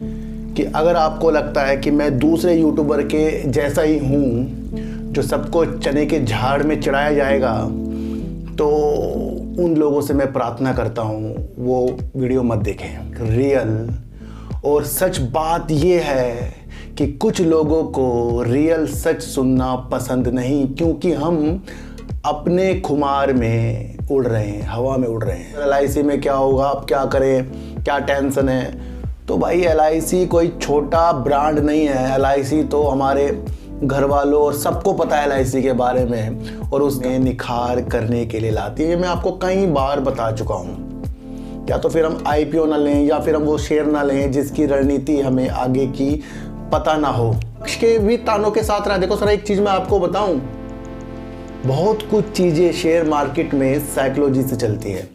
कि अगर आपको लगता है कि मैं दूसरे यूट्यूबर के जैसा ही हूँ जो सबको चने के झाड़ में चढ़ाया जाएगा, तो उन लोगों से मैं प्रार्थना करता हूँ वो वीडियो मत देखें। रियल और सच बात ये है कि कुछ लोगों को रियल सच सुनना पसंद नहीं, क्योंकि हम अपने खुमार में उड़ रहे हैं, हवा में उड़ रहे हैं। LIC में क्या होगा, अब क्या करें, क्या टेंशन है। तो भाई LIC कोई छोटा ब्रांड नहीं है। LIC तो हमारे घर वालों और सबको पता है LIC के बारे में, और उसमें निखार करने के लिए लाती है। ये मैं आपको कई बार बता चुका हूँ। या तो फिर हम IPO ना लें या फिर हम वो शेयर ना लें जिसकी रणनीति हमें आगे की पता ना हो। इसके भी तानों के साथ रहा। देखो सर, एक चीज़ मैं आपको बताऊँ, बहुत कुछ चीज़ें शेयर मार्केट में साइकोलॉजी से चलती है।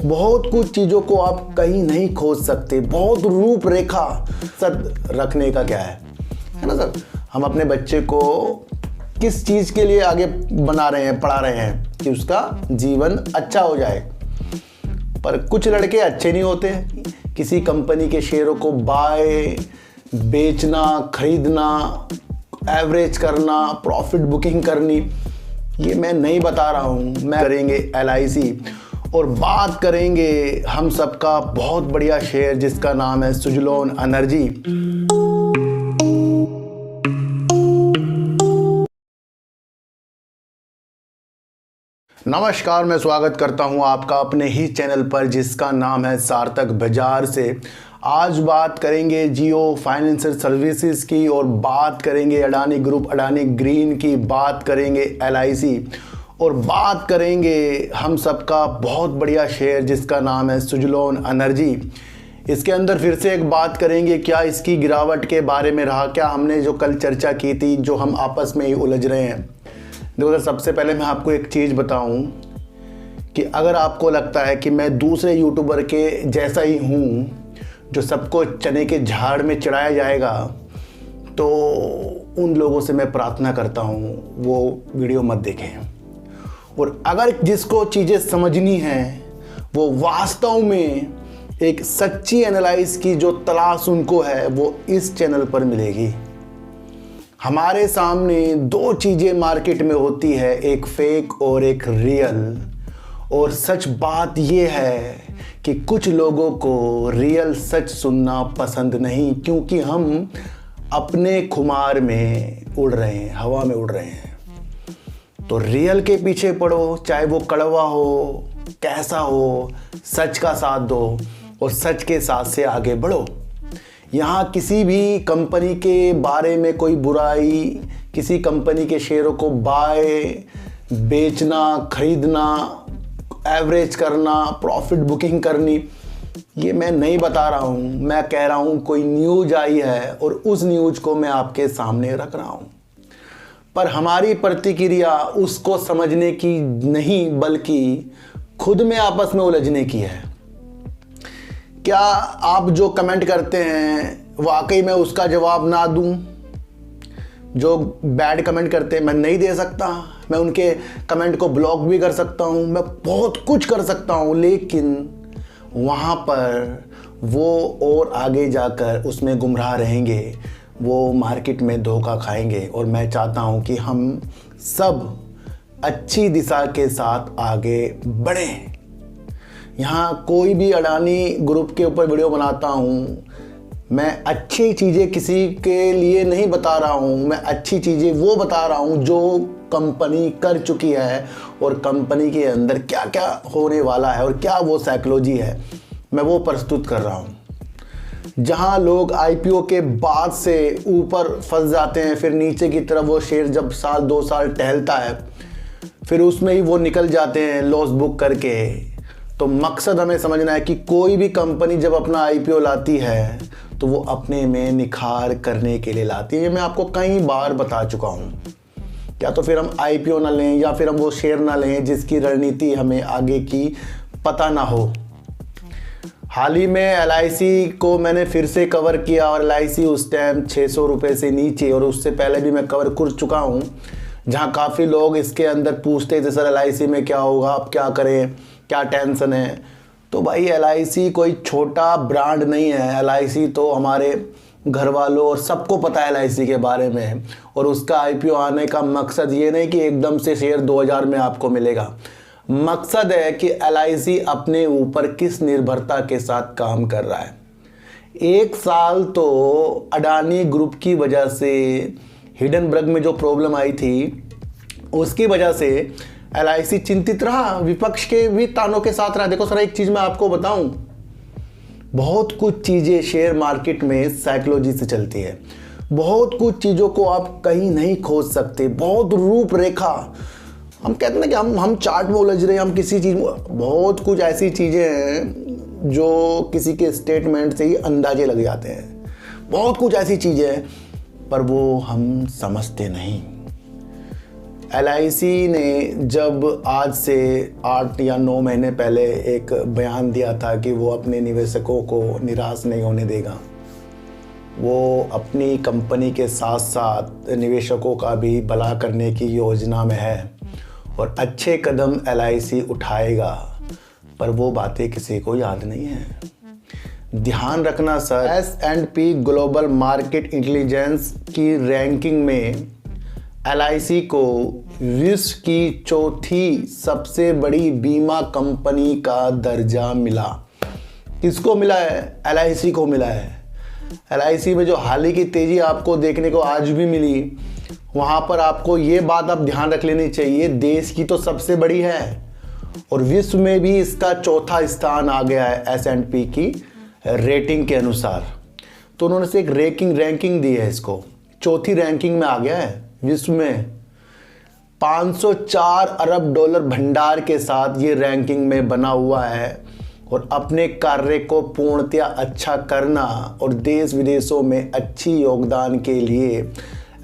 बहुत कुछ चीज़ों को आप कहीं नहीं खोज सकते। बहुत रूपरेखा सद रखने का क्या है ना सर। हम अपने बच्चे को किस चीज़ के लिए आगे बना रहे हैं, पढ़ा रहे हैं कि उसका जीवन अच्छा हो जाए। पर कुछ लड़के अच्छे नहीं होते। किसी कंपनी के शेयरों को बाय, बेचना, खरीदना, एवरेज करना, प्रॉफिट बुकिंग करनी, ये मैं नहीं बता रहा हूँ। मैं करेंगे LIC और बात करेंगे हम सबका बहुत बढ़िया शेयर जिसका नाम है सुजलोन एनर्जी। नमस्कार, मैं स्वागत करता हूं आपका अपने ही चैनल पर जिसका नाम है सार्थक बाजार से। आज बात करेंगे जियो फाइनेंशियल सर्विसेज की, और बात करेंगे अडानी ग्रुप, अडानी ग्रीन की, बात करेंगे LIC और बात करेंगे हम सबका बहुत बढ़िया शेयर जिसका नाम है सुजलोन एनर्जी। इसके अंदर फिर से एक बात करेंगे क्या इसकी गिरावट के बारे में रहा, क्या हमने जो कल चर्चा की थी, जो हम आपस में ही उलझ रहे हैं। देखो सर, सबसे पहले मैं आपको एक चीज़ बताऊं कि अगर आपको लगता है कि मैं दूसरे यूट्यूबर के जैसा ही हूँ जो सबको चने के झाड़ में चढ़ाया जाएगा, तो उन लोगों से मैं प्रार्थना करता हूँ वो वीडियो मत देखें। और अगर जिसको चीज़ें समझनी हैं वो वास्तव में एक सच्ची एनालाइज की जो तलाश उनको है, वो इस चैनल पर मिलेगी। हमारे सामने दो चीज़ें मार्केट में होती है, एक फेक और एक रियल। और सच बात ये है कि कुछ लोगों को रियल सच सुनना पसंद नहीं, क्योंकि हम अपने खुमार में उड़ रहे हैं, हवा में उड़ रहे हैं। तो रियल के पीछे पड़ो, चाहे वो कड़वा हो, कैसा हो, सच का साथ दो और सच के साथ से आगे बढ़ो। यहाँ किसी भी कंपनी के बारे में कोई बुराई, किसी कंपनी के शेयरों को बाय, बेचना, खरीदना, एवरेज करना, प्रॉफिट बुकिंग करनी, ये मैं नहीं बता रहा हूँ। मैं कह रहा हूँ कोई न्यूज़ आई है और उस न्यूज़ को मैं आपके सामने रख रहा हूँ। पर हमारी प्रतिक्रिया उसको समझने की नहीं, बल्कि खुद में आपस में उलझने की है। क्या आप जो कमेंट करते हैं वाकई में उसका जवाब ना दूं? जो बैड कमेंट करते हैं मैं नहीं दे सकता, मैं उनके कमेंट को ब्लॉक भी कर सकता हूं, मैं बहुत कुछ कर सकता हूं, लेकिन वहां पर वो और आगे जाकर उसमें गुमराह रहेंगे, वो मार्केट में धोखा खाएंगे। और मैं चाहता हूं कि हम सब अच्छी दिशा के साथ आगे बढ़ें। यहाँ कोई भी अडानी ग्रुप के ऊपर वीडियो बनाता हूँ, मैं अच्छी चीज़ें किसी के लिए नहीं बता रहा हूँ। मैं अच्छी चीज़ें वो बता रहा हूँ जो कंपनी कर चुकी है, और कंपनी के अंदर क्या क्या होने वाला है और क्या वो साइकोलॉजी है, मैं वो प्रस्तुत कर रहा हूँ। जहाँ लोग IPO के बाद से ऊपर फंस जाते हैं, फिर नीचे की तरफ वो शेयर जब साल 2 साल टहलता है, फिर उसमें ही वो निकल जाते हैं लॉस बुक करके। तो मकसद हमें समझना है कि कोई भी कंपनी जब अपना IPO लाती है तो वो अपने में निखार करने के लिए लाती है। ये मैं आपको कई बार बता चुका हूँ। या तो फिर हम IPO ना लें या फिर हम वो शेयर ना लें जिसकी रणनीति हमें आगे की पता ना हो। हाल ही में LIC को मैंने फिर से कवर किया, और LIC उस टाइम 600 रुपये से नीचे, और उससे पहले भी मैं कवर कर चुका हूँ, जहाँ काफ़ी लोग इसके अंदर पूछते थे सर LIC में क्या होगा, अब क्या करें, क्या टेंशन है। तो भाई LIC कोई छोटा ब्रांड नहीं है। LIC तो हमारे घर वालों और सबको पता है LIC के बारे में। और उसका IPO आने का मकसद ये नहीं कि एकदम से शेयर 2000 में आपको मिलेगा। मकसद है कि LIC अपने ऊपर किस निर्भरता के साथ काम कर रहा है। एक साल तो अडानी ग्रुप की वजह से हिडनबर्ग में जो प्रॉब्लम आई थी उसकी वजह से LIC चिंतित रहा, विपक्ष के भी तानों के साथ रहा। देखो सर, एक चीज़ मैं आपको बताऊं, बहुत कुछ चीज़ें शेयर मार्केट में साइकोलॉजी से चलती है। बहुत कुछ चीज़ों को आप कहीं नहीं खोज सकते। बहुत रूपरेखा, हम कहते हैं ना कि हम चार्ट में उलझ रहे हैं, हम किसी चीज़ में, बहुत कुछ ऐसी चीज़ें हैं जो किसी के स्टेटमेंट से ही अंदाजे लग जाते हैं। बहुत कुछ ऐसी चीज़ें हैं पर वो हम समझते नहीं। LIC ने जब आज से 8 या 9 महीने पहले एक बयान दिया था कि वो अपने निवेशकों को निराश नहीं होने देगा, वो अपनी कंपनी के साथ साथ निवेशकों का भी भला करने की योजना में है और अच्छे कदम LIC उठाएगा, पर वो बातें किसी को याद नहीं है। ध्यान रखना sir, S&P global market intelligence की रैंकिंग में LIC को विश्व की चौथी सबसे बड़ी बीमा कंपनी का दर्जा मिला। किसको मिला है? LIC को मिला है। LIC में जो हाल ही की तेजी आपको देखने को आज भी मिली, वहाँ पर आपको ये बात आप ध्यान रख लेनी चाहिए, देश की तो सबसे बड़ी है और विश्व में भी इसका चौथा स्थान आ गया है S&P की रेटिंग के अनुसार। तो उन्होंने से एक रैंकिंग दी है, इसको चौथी रैंकिंग में आ गया है विश्व में। 504 अरब डॉलर भंडार के साथ ये रैंकिंग में बना हुआ है और अपने कार्य को पूर्णतया अच्छा करना और देश विदेशों में अच्छी योगदान के लिए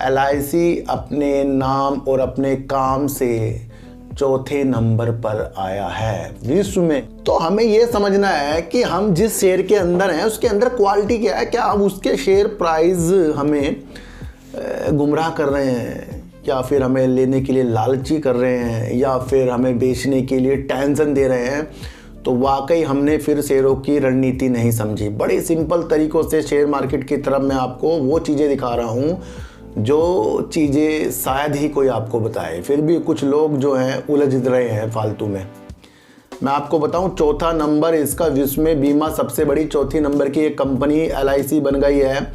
LIC अपने नाम और अपने काम से चौथे नंबर पर आया है विश्व में। तो हमें यह समझना है कि हम जिस शेयर के अंदर हैं उसके अंदर क्वालिटी क्या है। क्या हम उसके शेयर प्राइस हमें गुमराह कर रहे हैं, या फिर हमें लेने के लिए लालची कर रहे हैं, या फिर हमें बेचने के लिए टेंशन दे रहे हैं, तो वाकई हमने फिर शेयरों की रणनीति नहीं समझी। बड़े सिंपल तरीक़ों से शेयर मार्केट की तरफ मैं आपको वो चीज़ें दिखा रहा हूँ जो चीज़ें शायद ही कोई आपको बताए, फिर भी कुछ लोग जो हैं उलझ रहे हैं फालतू में। मैं आपको बताऊं, चौथा नंबर इसका विश्व में बीमा सबसे बड़ी चौथी नंबर की एक कंपनी LIC बन गई है।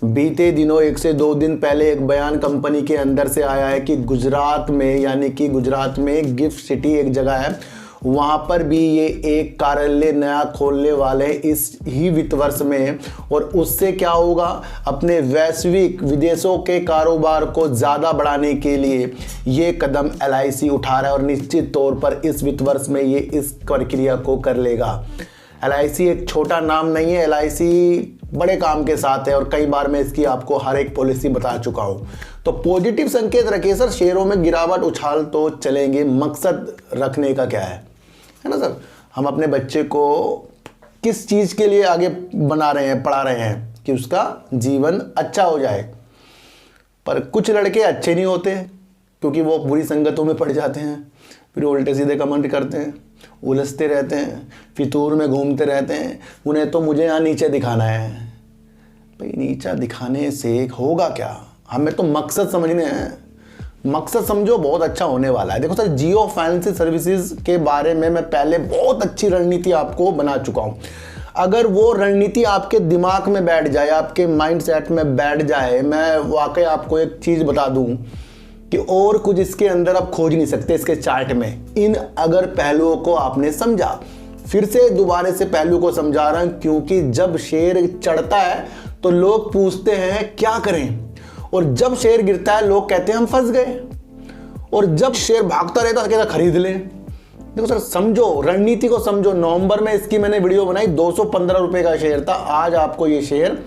बीते दिनों 1 से 2 दिन पहले एक बयान कंपनी के अंदर से आया है कि गुजरात में, यानी कि गुजरात में गिफ्ट सिटी एक जगह है, वहाँ पर भी ये एक कार्यालय नया खोलने वाले इस ही वित्त वर्ष में। और उससे क्या होगा, अपने वैश्विक विदेशों के कारोबार को ज़्यादा बढ़ाने के लिए ये कदम LIC उठा रहा है और निश्चित तौर पर इस वित्त वर्ष में ये इस प्रक्रिया को कर लेगा। LIC एक छोटा नाम नहीं है, LIC बड़े काम के साथ है और कई बार मैं इसकी आपको हर एक पॉलिसी बता चुका हूँ। तो पॉजिटिव संकेत रखिए सर, शेयरों में गिरावट उछाल तो चलेंगे, मकसद रखने का क्या है ना सर। हम अपने बच्चे को किस चीज़ के लिए आगे बना रहे हैं, पढ़ा रहे हैं कि उसका जीवन अच्छा हो जाए। पर कुछ लड़के अच्छे नहीं होते क्योंकि वो बुरी संगतों में पड़ जाते हैं, फिर उल्टे सीधे कमेंट करते हैं, उलझते रहते हैं, फितूर में घूमते रहते हैं। उन्हें तो मुझे यहाँ नीचे दिखाना है। भाई नीचा दिखाने से होगा क्या? हमें तो मकसद समझने हैं। मकसद समझो, बहुत अच्छा होने वाला है। देखो सर, जियो फाइनेंशियल सर्विसेज के बारे में मैं पहले बहुत अच्छी रणनीति आपको बना चुका हूँ। अगर वो रणनीति आपके दिमाग में बैठ जाए, आपके माइंडसेट में बैठ जाए, मैं वाकई आपको एक चीज़ बता दूँ कि और कुछ इसके अंदर आप खोज नहीं सकते इसके चार्ट में। इन अगर पहलुओं को आपने समझा, फिर से दोबारा से पहलू को समझा रहा हूँ, क्योंकि जब शेयर चढ़ता है तो लोग पूछते हैं क्या करें, और जब शेयर गिरता है लोग कहते हैं हम फंस गए, और जब शेयर भागता रहता है कहता खरीद लें। देखो सर, समझो रणनीति को समझो। नवंबर में इसकी मैंने वीडियो बनाई, 215 रुपए का शेयर था, आज आपको ये शेयर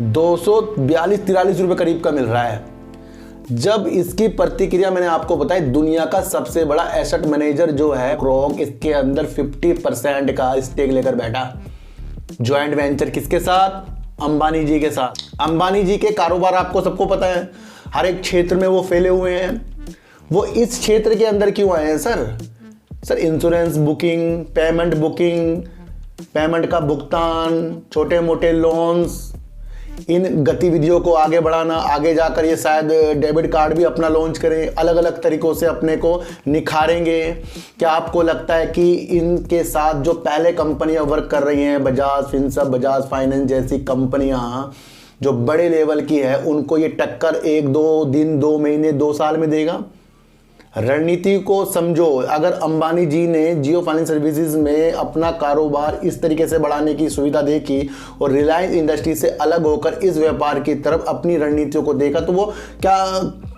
242-43 रुपए करीब का मिल रहा है। जब इसकी प्रतिक्रिया मैंने आपको बताई, दुनिया का सबसे बड़ा एसेट मैनेजर जो है क्रोक, इसके अंदर 50% का स्टेक लेकर बैठा। ज्वाइंट वेंचर किसके साथ? अंबानी जी के साथ। अंबानी जी के कारोबार आपको सबको पता है, हर एक क्षेत्र में वो फैले हुए हैं। वो इस क्षेत्र के अंदर क्यों आए हैं sir? Insurance booking, payment booking, payment का भुगतान, छोटे मोटे लोन्स, इन गतिविधियों को आगे बढ़ाना। आगे जाकर ये शायद डेबिट कार्ड भी अपना लॉन्च करें, अलग अलग तरीकों से अपने को निखारेंगे। क्या आपको लगता है कि इनके साथ जो पहले कंपनियां वर्क कर रही हैं, बजाज फिनसर्व, बजाज फाइनेंस जैसी कंपनियां जो बड़े लेवल की है, उनको ये टक्कर 1-2 दिन, 2 महीने, 2 साल में देगा? रणनीति को समझो। अगर अंबानी जी ने जियो फाइनेंस सर्विसेज में अपना कारोबार इस तरीके से बढ़ाने की सुविधा देखी और रिलायंस इंडस्ट्री से अलग होकर इस व्यापार की तरफ अपनी रणनीतियों को देखा, तो वो क्या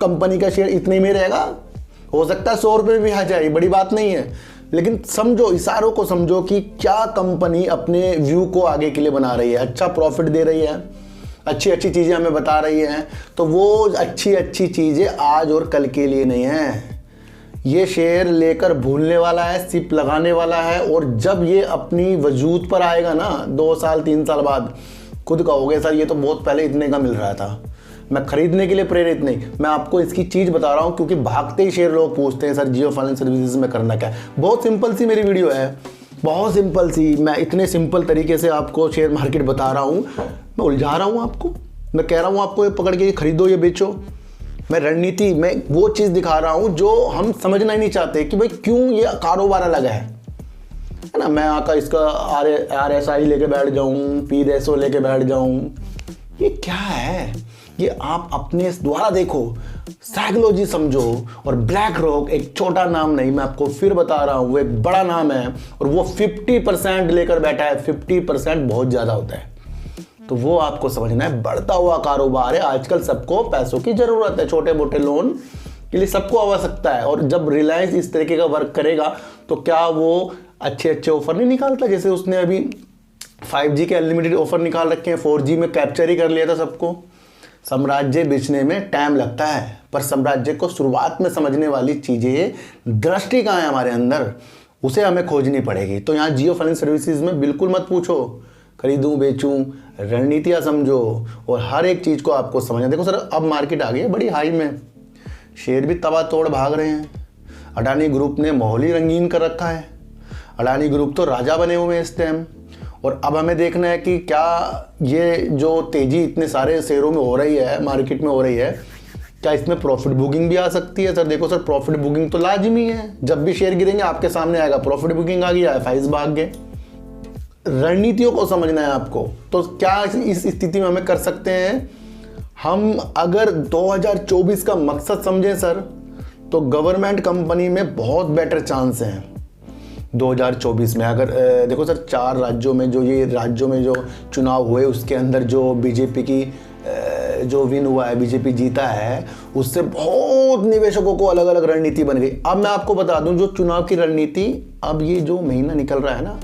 कंपनी का शेयर इतने में रहेगा? हो सकता है 100 रुपये भी आ जाए, बड़ी बात नहीं है। लेकिन समझो, इशारों को समझो कि क्या कंपनी अपने व्यू को आगे के लिए बना रही है, अच्छा प्रॉफिट दे रही है, अच्छी अच्छी चीज़ें हमें बता रही हैं। तो वो अच्छी अच्छी चीज़ें आज और कल के लिए नहीं हैं। ये शेयर लेकर भूलने वाला है, सिप लगाने वाला है, और जब ये अपनी वजूद पर आएगा ना 2 साल 3 साल बाद, खुद कहोगे सर ये तो बहुत पहले इतने का मिल रहा था, मैं खरीदने के लिए प्रेरित नहीं। मैं आपको इसकी चीज़ बता रहा हूँ क्योंकि भागते ही शेयर लोग पूछते हैं सर जियो फाइनेंस सर्विसेज में करना क्या है। बहुत सिंपल सी मेरी वीडियो है, बहुत सिंपल सी। मैं इतने सिंपल तरीके से आपको शेयर मार्केट बता रहा हूँ, मैं उलझा रहा हूँ आपको, मैं कह रहा हूँ आपको ये पकड़ के ये खरीदो ये बेचो। मैं रणनीति में वो चीज़ दिखा रहा हूँ जो हम समझना ही नहीं चाहते कि भाई क्यों ये कारोबार अलग है ना। मैं आकर इसका RSI लेके बैठ जाऊँ, PDSO लेके बैठ जाऊँ, ये क्या है? ये आप अपने द्वारा देखो, साइकोलॉजी समझो। और ब्लैक रॉक एक छोटा नाम नहीं, मैं आपको फिर बता रहा हूँ, वो एक बड़ा नाम है और वो 50% लेकर बैठा है। 50% बहुत ज़्यादा होता है, तो वो आपको समझना है। बढ़ता हुआ कारोबार है, आजकल सबको पैसों की ज़रूरत है, छोटे मोटे लोन के लिए सबको आवश्यकता है। और जब रिलायंस इस तरीके का वर्क करेगा तो क्या वो अच्छे अच्छे ऑफर नहीं निकालता? जैसे उसने अभी 5G के अनलिमिटेड ऑफर निकाल रखे हैं, 4G में कैप्चर ही कर लिया था सबको। साम्राज्य बेचने में टाइम लगता है, पर साम्राज्य को शुरुआत में समझने वाली चीज़ें, दृष्टि कहाँ है हमारे अंदर, उसे हमें खोजनी पड़ेगी। तो यहाँ जियो फाइनेंस सर्विसेज में बिल्कुल मत पूछो खरीदूं बेचूं, रणनीतियाँ समझो और हर एक चीज़ को आपको समझना। देखो सर अब मार्केट आ गई है बड़ी हाई में, शेयर भी तबा तोड़ भाग रहे हैं। अडानी ग्रुप ने माहौल ही रंगीन कर रखा है। अडानी ग्रुप तो राजा बने हुए हैं इस टाइम। और अब हमें देखना है कि क्या ये जो तेज़ी इतने सारे शेयरों में हो रही है, मार्केट में हो रही है, क्या इसमें प्रॉफिट बुकिंग भी आ सकती है? सर देखो सर, प्रॉफिट बुकिंग तो लाजमी है। जब भी शेयर गिरेंगे आपके सामने आएगा प्रॉफिट बुकिंग आ गई, FIs भाग गए। रणनीतियों को समझना है आपको। तो क्या इस स्थिति में हमें कर सकते हैं? हम अगर 2024 का मकसद समझें सर, तो गवर्नमेंट कंपनी में बहुत बेटर चांस हैं 2024 में। अगर देखो सर 4 राज्यों में जो चुनाव हुए उसके अंदर जो बीजेपी की जो विन हुआ है, बीजेपी जीता है, उससे बहुत निवेशकों को अलग अलग रणनीति बन गई। अब मैं आपको बता दूं जो चुनाव की रणनीति अब ये जो महीना निकल रहा है ना,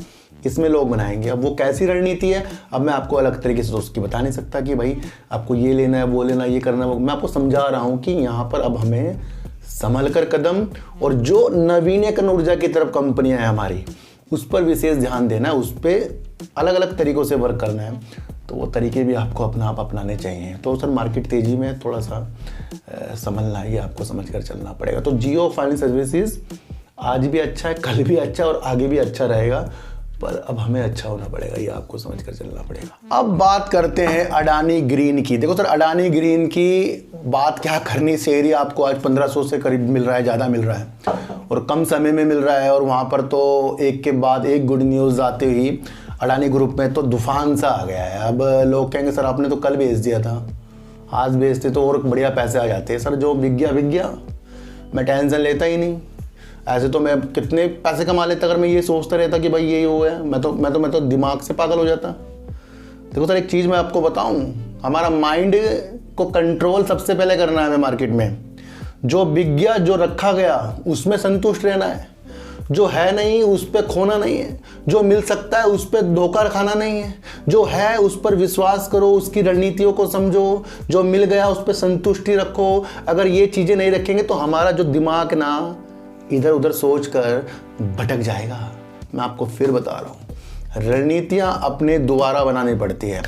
इसमें लोग बनाएंगे। अब वो कैसी रणनीति है अब मैं आपको अलग तरीके से उसकी बता नहीं सकता कि भाई आपको ये लेना है, वो लेना है, ये करना है। मैं आपको समझा रहा हूँ कि यहाँ पर अब हमें संभल कर कदम, और जो नवीनीकरण ऊर्जा की तरफ कंपनियां हैं हमारी, उस पर विशेष ध्यान देना है, उस पर अलग अलग तरीक़ों से वर्क करना है। तो वो तरीके भी आपको आप अपनाने चाहिए। तो सर मार्केट तेज़ी में थोड़ा सा संभलना है, ये आपको समझ कर चलना पड़ेगा। तो जियो फाइनेंस सर्विसेज आज भी अच्छा है, कल भी अच्छा है और आगे भी अच्छा रहेगा, पर अब हमें अच्छा होना पड़ेगा, ये आपको समझ कर चलना पड़ेगा। अब बात करते हैं अडानी ग्रीन की। देखो सर अडानी ग्रीन की बात क्या करनी, शेयर ही आपको आज 1500 से करीब मिल रहा है, ज़्यादा मिल रहा है और कम समय में मिल रहा है। और वहाँ पर तो एक के बाद एक गुड न्यूज़ आते ही अडानी ग्रुप में तो तूफान सा आ गया है। अब लोग कहेंगे सर आपने तो कल बेच दिया था, आज बेचते तो और बढ़िया पैसे आ जाते हैं। सर जो बिक गया, मैं टेंशन लेता ही नहीं। ऐसे तो मैं कितने पैसे कमा लेता अगर मैं ये सोचता रहता कि भाई यही हो है। मैं तो दिमाग से पागल हो जाता। देखो सर एक चीज़ मैं आपको बताऊं, हमारा माइंड को कंट्रोल सबसे पहले करना है हमें मार्केट में। जो बिक गया, जो रखा गया, उसमें संतुष्ट रहना है। जो है नहीं उस पर खोना नहीं है, जो मिल सकता है उस पर धोखा खाना नहीं है, जो है उस पर विश्वास करो, उसकी रणनीतियों को समझो, जो मिल गया उस पर संतुष्टि रखो। अगर ये चीज़ें नहीं रखेंगे तो हमारा जो दिमाग ना इधर उधर सोच कर भटक जाएगा। मैं आपको फिर बता रहा हूँ, रणनीतियां अपने दोबारा बनानी पड़ती है।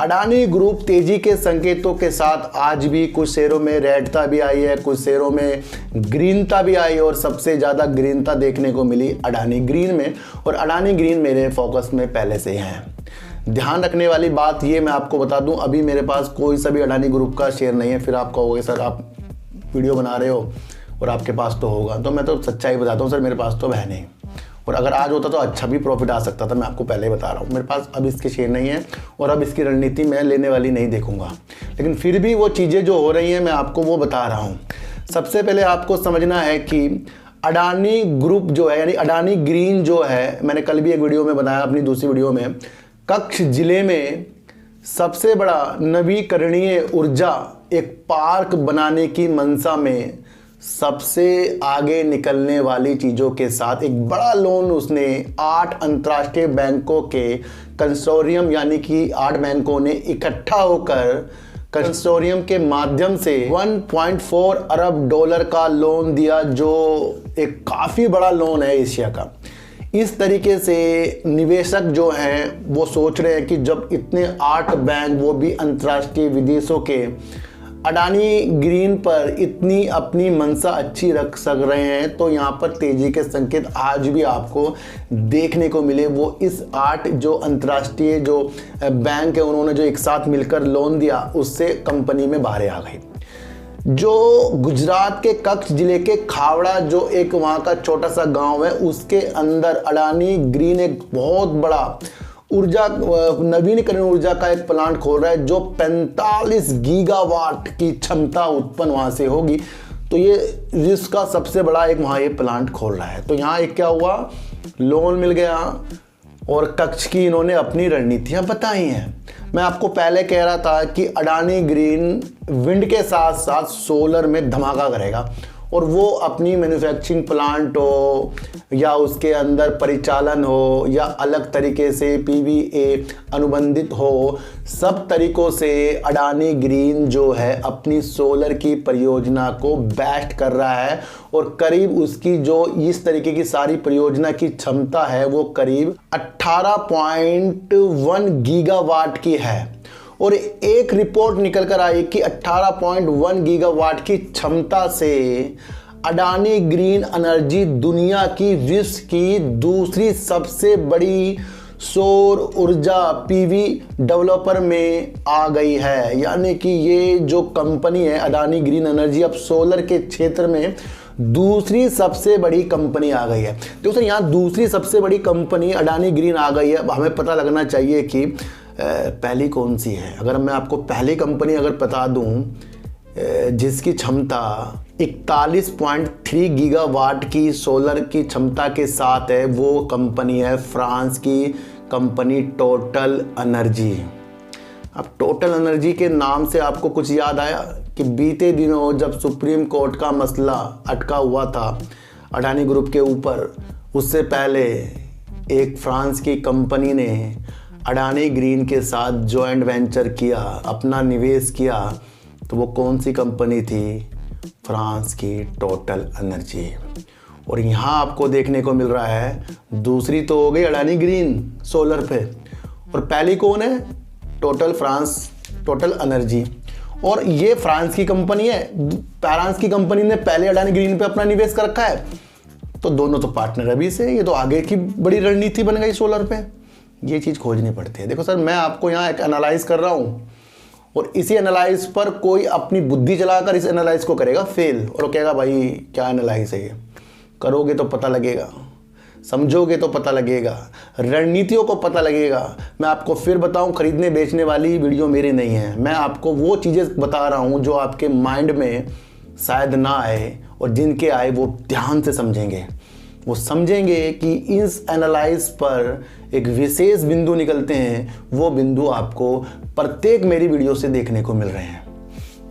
अडानी ग्रुप तेजी के संकेतों के साथ आज भी कुछ शेयरों में रेडता भी आई है, कुछ शेयरों में ग्रीनता भी आई और सबसे ज़्यादा ग्रीनता देखने को मिली अडानी ग्रीन में, और अडानी ग्रीन मेरे फोकस में पहले से है। ध्यान रखने वाली बात ये मैं आपको बता दूं, अभी मेरे पास कोई सा भी अडानी ग्रुप का शेयर नहीं है। फिर आप कहोगे सर आप वीडियो बना रहे हो और आपके पास तो होगा, तो मैं तो सच्चाई बताता हूँ सर, मेरे पास तो है नहीं। और अगर आज होता तो अच्छा भी प्रॉफिट आ सकता था, मैं आपको पहले ही बता रहा हूँ। मेरे पास अब इसके शेयर नहीं है और अब इसकी रणनीति मैं लेने वाली नहीं देखूंगा, लेकिन फिर भी वो चीज़ें जो हो रही हैं मैं आपको वो बता रहा हूँ। सबसे पहले आपको समझना है कि अडानी ग्रुप जो है यानी अडानी ग्रीन जो है, मैंने कल भी एक वीडियो में बनाया अपनी दूसरी वीडियो में, कच्छ जिले में सबसे बड़ा नवीकरणीय ऊर्जा एक पार्क बनाने की मंशा में सबसे आगे निकलने वाली चीज़ों के साथ एक बड़ा लोन उसने 8 अंतर्राष्ट्रीय बैंकों के कंसोर्टियम यानी कि 8 बैंकों ने इकट्ठा होकर कंसोर्टियम के माध्यम से 1.4 अरब डॉलर का लोन दिया, जो एक काफ़ी बड़ा लोन है एशिया का। इस तरीके से निवेशक जो हैं वो सोच रहे हैं कि जब इतने 8 बैंक, वो भी अंतर्राष्ट्रीय विदेशों के, अडानी ग्रीन पर इतनी अपनी मंशा अच्छी रख सक रहे हैं, तो यहाँ पर तेजी के संकेत आज भी आपको देखने को मिले। वो इस 8 जो अंतर्राष्ट्रीय जो बैंक है उन्होंने जो एक साथ मिलकर लोन दिया, उससे कंपनी में बाहर आ गई। जो गुजरात के कच्छ जिले के खावड़ा जो एक वहाँ का छोटा सा गांव है, उसके अंदर अडानी ग्रीन एक बहुत बड़ा ऊर्जा नवीनीकरण ऊर्जा का एक प्लांट खोल रहा है, जो 45 गीगावाट की क्षमता उत्पन्न वहाँ से होगी। तो ये जिसका सबसे बड़ा एक वहाँ ये प्लांट खोल रहा है। तो यहाँ एक क्या हुआ, लोन मिल गया और कच्छ की इन्होंने अपनी रणनीतियाँ बताई हैं। मैं आपको पहले कह रहा था कि अडानी ग्रीन विंड के साथ साथ सोलर में धमाका करेगा, और वो अपनी मैन्युफैक्चरिंग प्लांट हो या उसके अंदर परिचालन हो या अलग तरीके से पीवीए अनुबंधित हो, सब तरीकों से अडानी ग्रीन जो है अपनी सोलर की परियोजना को बेस्ट कर रहा है। और करीब उसकी जो इस तरीके की सारी परियोजना की क्षमता है वो करीब 18.1 गीगावाट की है। और एक रिपोर्ट निकल कर आई कि 18.1 गीगावाट की क्षमता से अडानी ग्रीन एनर्जी दुनिया की विश्व की दूसरी सबसे बड़ी सौर ऊर्जा पीवी डेवलपर में आ गई है। यानी कि ये जो कंपनी है अडानी ग्रीन एनर्जी अब सोलर के क्षेत्र में दूसरी सबसे बड़ी कंपनी आ गई है। देखो सर, यहाँ दूसरी सबसे बड़ी कंपनी अडानी ग्रीन आ गई है। अब हमें पता लगना चाहिए कि पहली कौन सी है। अगर मैं आपको पहली कंपनी अगर बता दूं जिसकी क्षमता 41.3 गीगावाट की सोलर की क्षमता के साथ है, वो कंपनी है फ्रांस की कंपनी टोटल एनर्जी। अब टोटल एनर्जी के नाम से आपको कुछ याद आया कि बीते दिनों जब सुप्रीम कोर्ट का मसला अटका हुआ था अडानी ग्रुप के ऊपर, उससे पहले एक फ्रांस की कंपनी ने अडानी ग्रीन के साथ जॉइंट वेंचर किया, अपना निवेश किया। तो वो कौन सी कंपनी थी? फ्रांस की टोटल एनर्जी। और यहाँ आपको देखने को मिल रहा है दूसरी तो हो गई अडानी ग्रीन सोलर पे, और पहली कौन है? Total energy. और ये फ्रांस की कंपनी है। फ्रांस की कंपनी ने पहले अडानी ग्रीन पे अपना निवेश कर रखा है, तो दोनों तो पार्टनर अभी से। ये तो आगे की बड़ी रणनीति बन गई सोलर पे। ये चीज़ खोजनी पड़ती है। देखो सर, मैं आपको यहाँ एक एनालाइज कर रहा हूँ और इसी एनालाइज पर कोई अपनी बुद्धि चलाकर इस एनालाइज को करेगा फेल, और वो कहेगा भाई क्या एनालाइज है ये। करोगे तो पता लगेगा, समझोगे तो पता लगेगा, रणनीतियों को पता लगेगा। मैं आपको फिर बताऊं, खरीदने बेचने वाली वीडियो मेरी नहीं है। मैं आपको वो चीज़ें बता रहा हूं जो आपके माइंड में शायद ना आए, और जिनके आए वो ध्यान से समझेंगे। वो समझेंगे कि इस एनालाइज पर एक विशेष बिंदु निकलते हैं। वो बिंदु आपको प्रत्येक मेरी वीडियो से देखने को मिल रहे हैं।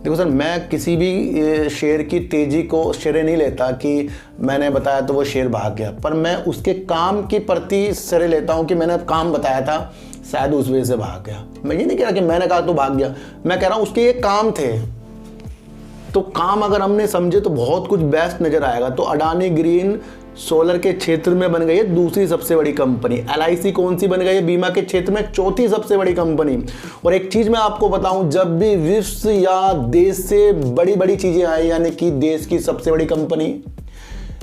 देखो सर, मैं किसी भी शेयर की तेज़ी को श्रेय नहीं लेता कि मैंने बताया तो वो शेयर भाग गया, पर मैं उसके काम की प्रति श्रेय लेता हूँ कि मैंने काम बताया था, शायद उस वजह से भाग गया। मैं ये नहीं कह रहा कि मैंने कहा तो भाग गया, मैं कह रहा हूँ उसके ये काम थे, तो काम अगर हमने समझे तो बहुत कुछ बेस्ट नज़र आएगा। तो अडानी ग्रीन सोलर के क्षेत्र में बन गई है दूसरी सबसे बड़ी कंपनी। LIC कौन सी बन गई है? बीमा के क्षेत्र में चौथी सबसे बड़ी कंपनी। और एक चीज मैं आपको बताऊं, जब भी विश्व या देश से बड़ी बड़ी चीजें आई, यानी कि देश की सबसे बड़ी कंपनी,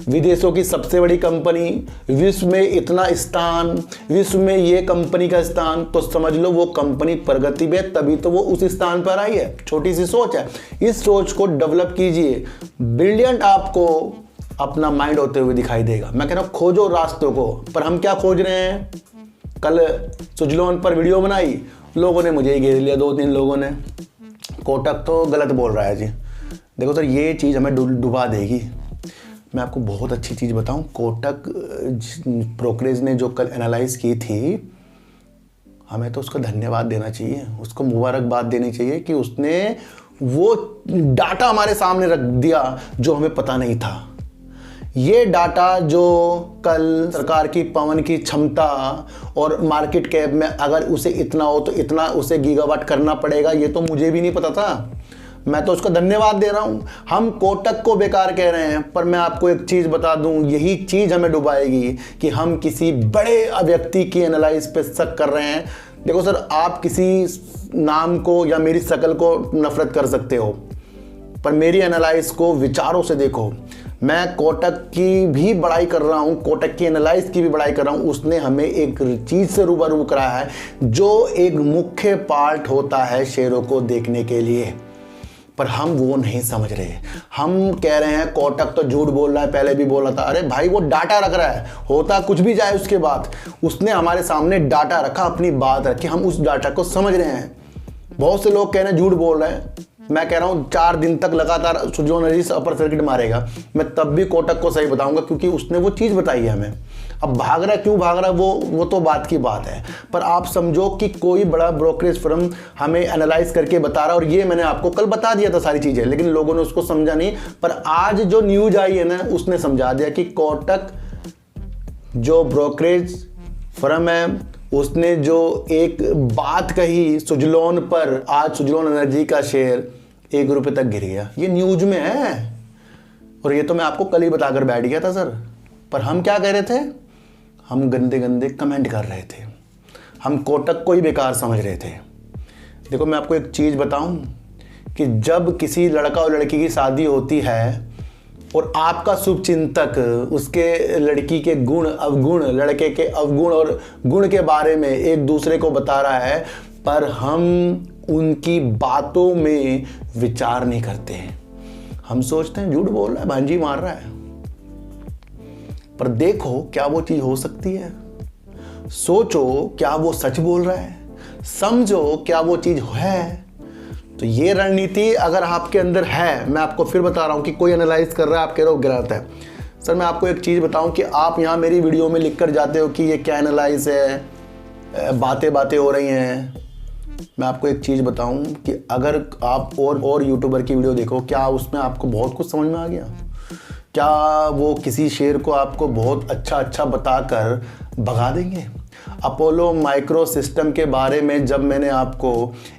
विदेशों की सबसे बड़ी कंपनी, विश्व में इतना स्थान, विश्व में ये कंपनी का स्थान, तो समझ लो वो कंपनी प्रगति में, तभी तो वो उस स्थान पर आई है। छोटी सी सोच है, इस सोच को डेवलप कीजिए, ब्रिलियंट आपको अपना माइंड होते हुए दिखाई देगा। मैं कह रहा हूं खोजो रास्तों को, पर हम क्या खोज रहे हैं? कल सुजलोन पर वीडियो बनाई, लोगों ने मुझे ही घेर लिया, 2-3 लोगों ने, कोटक तो गलत बोल रहा है जी। देखो सर, ये चीज़ हमें डुबा देगी। मैं आपको बहुत अच्छी चीज़ बताऊं, कोटक ब्रोकरेज ने जो कल एनालाइज की थी, हमें तो उसका धन्यवाद देना चाहिए, उसको मुबारकबाद देनी चाहिए कि उसने वो डाटा हमारे सामने रख दिया जो हमें पता नहीं था। ये डाटा जो कल सरकार की पवन की क्षमता और मार्केट कैप में अगर उसे इतना हो तो इतना उसे गीगावाट करना पड़ेगा, ये तो मुझे भी नहीं पता था। मैं तो उसका धन्यवाद दे रहा हूं। हम कोटक को बेकार कह रहे हैं, पर मैं आपको एक चीज़ बता दूं, यही चीज़ हमें डुबाएगी कि हम किसी बड़े व्यक्ति की एनालाइज पे शक कर रहे हैं। देखो सर, आप किसी नाम को या मेरी शक्ल को नफरत कर सकते हो, पर मेरी एनालाइज को विचारों से देखो। मैं कोटक की भी बड़ाई कर रहा हूं, कोटक की एनालाइज की भी बड़ाई कर रहा हूं। उसने हमें एक चीज़ से रूबरू कराया है जो एक मुख्य पार्ट होता है शेयरों को देखने के लिए, पर हम वो नहीं समझ रहे। हम कह रहे हैं कोटक तो झूठ बोल रहा है, पहले भी बोला था। अरे भाई, वो डाटा रख रहा है, होता कुछ भी जाए उसके बाद, उसने हमारे सामने डाटा रखा, अपनी बात रखी, हम उस डाटा को समझ रहे हैं। बहुत से लोग कह रहे हैं झूठ बोल रहे हैं, मैं कह रहा हूँ 4 दिन तक लगातार सुजलोन एनर्जी अपर सर्किट मारेगा, मैं तब भी कोटक को सही बताऊंगा, क्योंकि उसने वो चीज़ बताई है हमें। अब भाग रहा है, क्यों भाग रहा है, वो तो बात की बात है, पर आप समझो कि कोई बड़ा ब्रोकरेज फर्म हमें एनालाइज करके बता रहा है, और ये मैंने आपको कल बता दिया था सारी चीज़ें, लेकिन लोगों ने उसको समझा नहीं। पर आज जो न्यूज आई है ना, उसने समझा दिया कि कोटक जो ब्रोकरेज फर्म है, उसने जो एक बात कही सुजलोन पर, आज सुजलोन एनर्जी का शेयर 1 रुपये तक गिर गया। ये न्यूज में है, और ये तो मैं आपको कल ही बताकर बैठ गया था सर। पर हम क्या कह रहे थे? हम गंदे गंदे कमेंट कर रहे थे, हम कोटक को ही बेकार समझ रहे थे। देखो, मैं आपको एक चीज़ बताऊं कि जब किसी लड़का और लड़की की शादी होती है और आपका शुभचिंतक उसके लड़की के गुण अवगुण, लड़के के अवगुण और गुण के बारे में एक दूसरे को बता रहा है, पर हम उनकी बातों में विचार नहीं करते हैं। हम सोचते हैं झूठ बोल रहा है, भांजी मार रहा है, पर देखो क्या वो चीज़ हो सकती है। सोचो क्या वो सच बोल रहा है, समझो क्या वो चीज़ है। तो ये रणनीति अगर आपके अंदर है, मैं आपको फिर बता रहा हूं कि कोई एनालाइज कर रहा है, आप कह रहे हो गलत है। सर, मैं आपको एक चीज़ बताऊं कि आप यहां मेरी वीडियो में लिख कर जाते हो कि ये क्या एनालाइज है, बातें हो रही हैं। मैं आपको एक चीज़ बताऊं कि अगर आप और यूट्यूबर की वीडियो देखो, क्या उसमें आपको बहुत कुछ समझ में आ गया? क्या वो किसी शेयर को आपको बहुत अच्छा बताकर भगा देंगे? अपोलो माइक्रो सिस्टम के बारे में जब मैंने आपको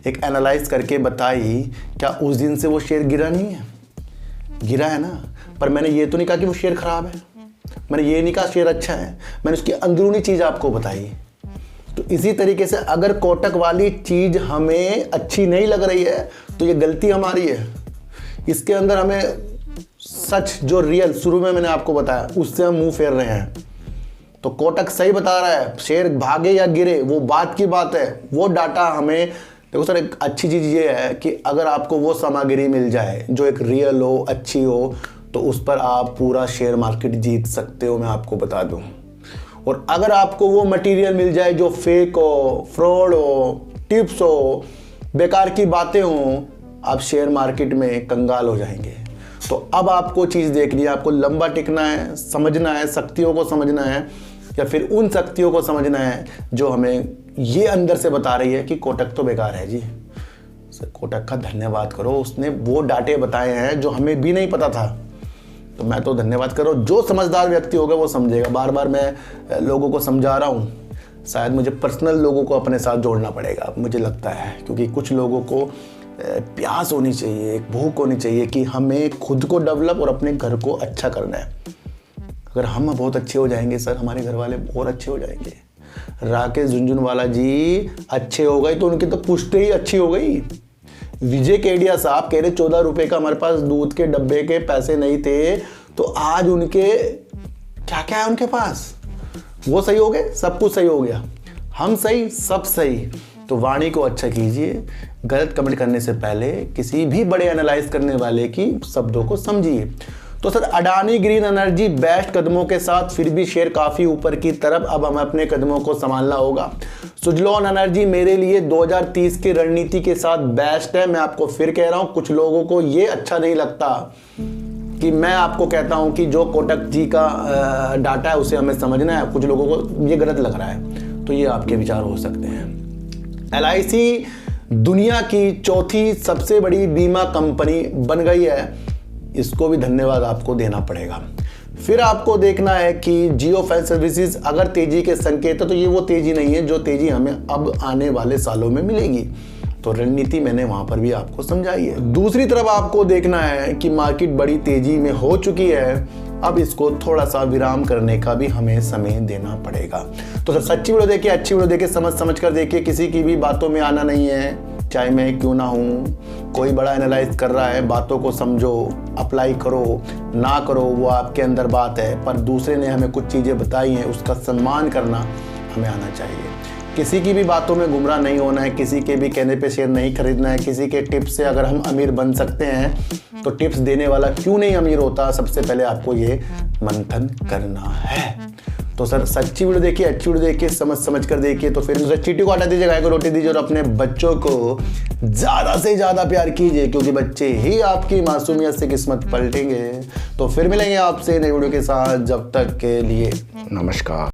एक एनालाइज करके बताई, क्या उस दिन से वो शेयर गिरा नहीं है? गिरा है ना। पर मैंने ये तो नहीं कहा कि वो शेयर खराब है, मैंने ये नहीं कहा शेयर अच्छा है, मैंने उसकी अंदरूनी चीज़ आपको बताई। तो इसी तरीके से अगर कोटक वाली चीज़ हमें अच्छी नहीं लग रही है तो ये गलती हमारी है। इसके अंदर हमें सच जो रियल शुरू में मैंने आपको बताया उससे हम मुंह फेर रहे हैं। तो कोटक सही बता रहा है, शेयर भागे या गिरे वो बात की बात है, वो डाटा हमें। देखो सर, एक अच्छी चीज़ ये है कि अगर आपको वो सामग्री मिल जाए जो एक रियल हो, अच्छी हो, तो उस पर आप पूरा शेयर मार्केट जीत सकते हो, मैं आपको बता दूं। और अगर आपको वो मटेरियल मिल जाए जो फेक हो, फ्रॉड हो, टिप्स हो, बेकार की बातें हों, आप शेयर मार्केट में कंगाल हो जाएंगे। तो अब आपको चीज़ देखनी है, आपको लंबा टिकना है, समझना है, शक्तियों को समझना है, या फिर उन शक्तियों को समझना है जो हमें ये अंदर से बता रही है कि कोटक तो बेकार है जी। कोटक का धन्यवाद करो, उसने वो डाटे बताए हैं जो हमें भी नहीं पता था। तो मैं तो धन्यवाद करो, जो समझदार व्यक्ति होगा वो समझेगा। बार बार मैं लोगों को समझा रहा हूँ, शायद मुझे पर्सनल लोगों को अपने साथ जोड़ना पड़ेगा, मुझे लगता है, क्योंकि कुछ लोगों को प्यास होनी चाहिए, एक भूख होनी चाहिए कि हमें खुद को डेवलप और अपने घर को अच्छा करना है। अगर हम बहुत अच्छे हो जाएंगे सर, हमारे घर वाले और अच्छे हो जाएंगे। राकेश झुनझुनवाला जी अच्छे हो गए तो उनकी तो पुश्ते ही अच्छी हो गई। विजय केडिया साहब कह रहे 14 रुपए का हमारे पास दूध के डब्बे के पैसे नहीं थे, तो आज उनके क्या क्या है उनके पास, वो सही हो गए, सब कुछ सही हो गया, हम सही, सब सही। तो वाणी को अच्छा कीजिए, गलत कमेंट करने से पहले किसी भी बड़े एनालाइज करने वाले की शब्दों को समझिए। तो sir Adani green energy best कदमों के साथ, फिर भी शेयर काफ़ी ऊपर की तरफ, अब हमें अपने कदमों को संभालना होगा। सुजलॉन एनर्जी मेरे लिए 2030 की रणनीति के साथ बेस्ट है। मैं आपको फिर कह रहा हूँ, कुछ लोगों को ये अच्छा नहीं लगता कि मैं आपको कहता हूँ कि जो कोटक जी का डाटा है उसे हमें समझना है, कुछ लोगों को ये गलत लग रहा है, तो ये आपके विचार हो सकते हैं। LIC दुनिया की चौथी सबसे बड़ी बीमा कंपनी बन गई है, इसको भी धन्यवाद आपको देना पड़ेगा। फिर आपको देखना है कि जियो फाइनेंस सर्विसेज अगर तेजी के संकेत है तो ये वो तेजी नहीं है जो तेजी हमें अब आने वाले सालों में मिलेगी, तो रणनीति मैंने वहां पर भी आपको समझाई है। दूसरी तरफ आपको देखना है कि मार्केट बड़ी तेजी में हो चुकी है, अब इसको थोड़ा सा विराम करने का भी हमें समय देना पड़ेगा। तो सर सच्ची वीडियो देखिए, अच्छी वीडियो देखिए, समझ कर देखिए, किसी की भी बातों में आना नहीं है, चाहे मैं क्यों ना हूँ। कोई बड़ा एनालाइज कर रहा है, बातों को समझो, अप्लाई करो ना करो वो आपके अंदर बात है, पर दूसरे ने हमें कुछ चीज़ें बताई हैं उसका सम्मान करना हमें आना चाहिए। किसी की भी बातों में गुमराह नहीं होना है, किसी के भी कहने पे शेयर नहीं खरीदना है। किसी के टिप्स से अगर हम अमीर बन सकते हैं तो टिप्स देने वाला क्यों नहीं अमीर होता, सबसे पहले आपको ये मंथन करना है। तो सर सच्ची वीडियो देखिए, अच्छी वीडियो देखिए, समझ कर देखिए। तो फिर चीटी को हटा दीजिए, गाय को रोटी दीजिए और अपने बच्चों को ज़्यादा से ज़्यादा प्यार कीजिए, क्योंकि बच्चे ही आपकी मासूमियत से किस्मत पलटेंगे। तो फिर मिलेंगे आपसे नई वीडियो के साथ, जब तक के लिए नमस्कार।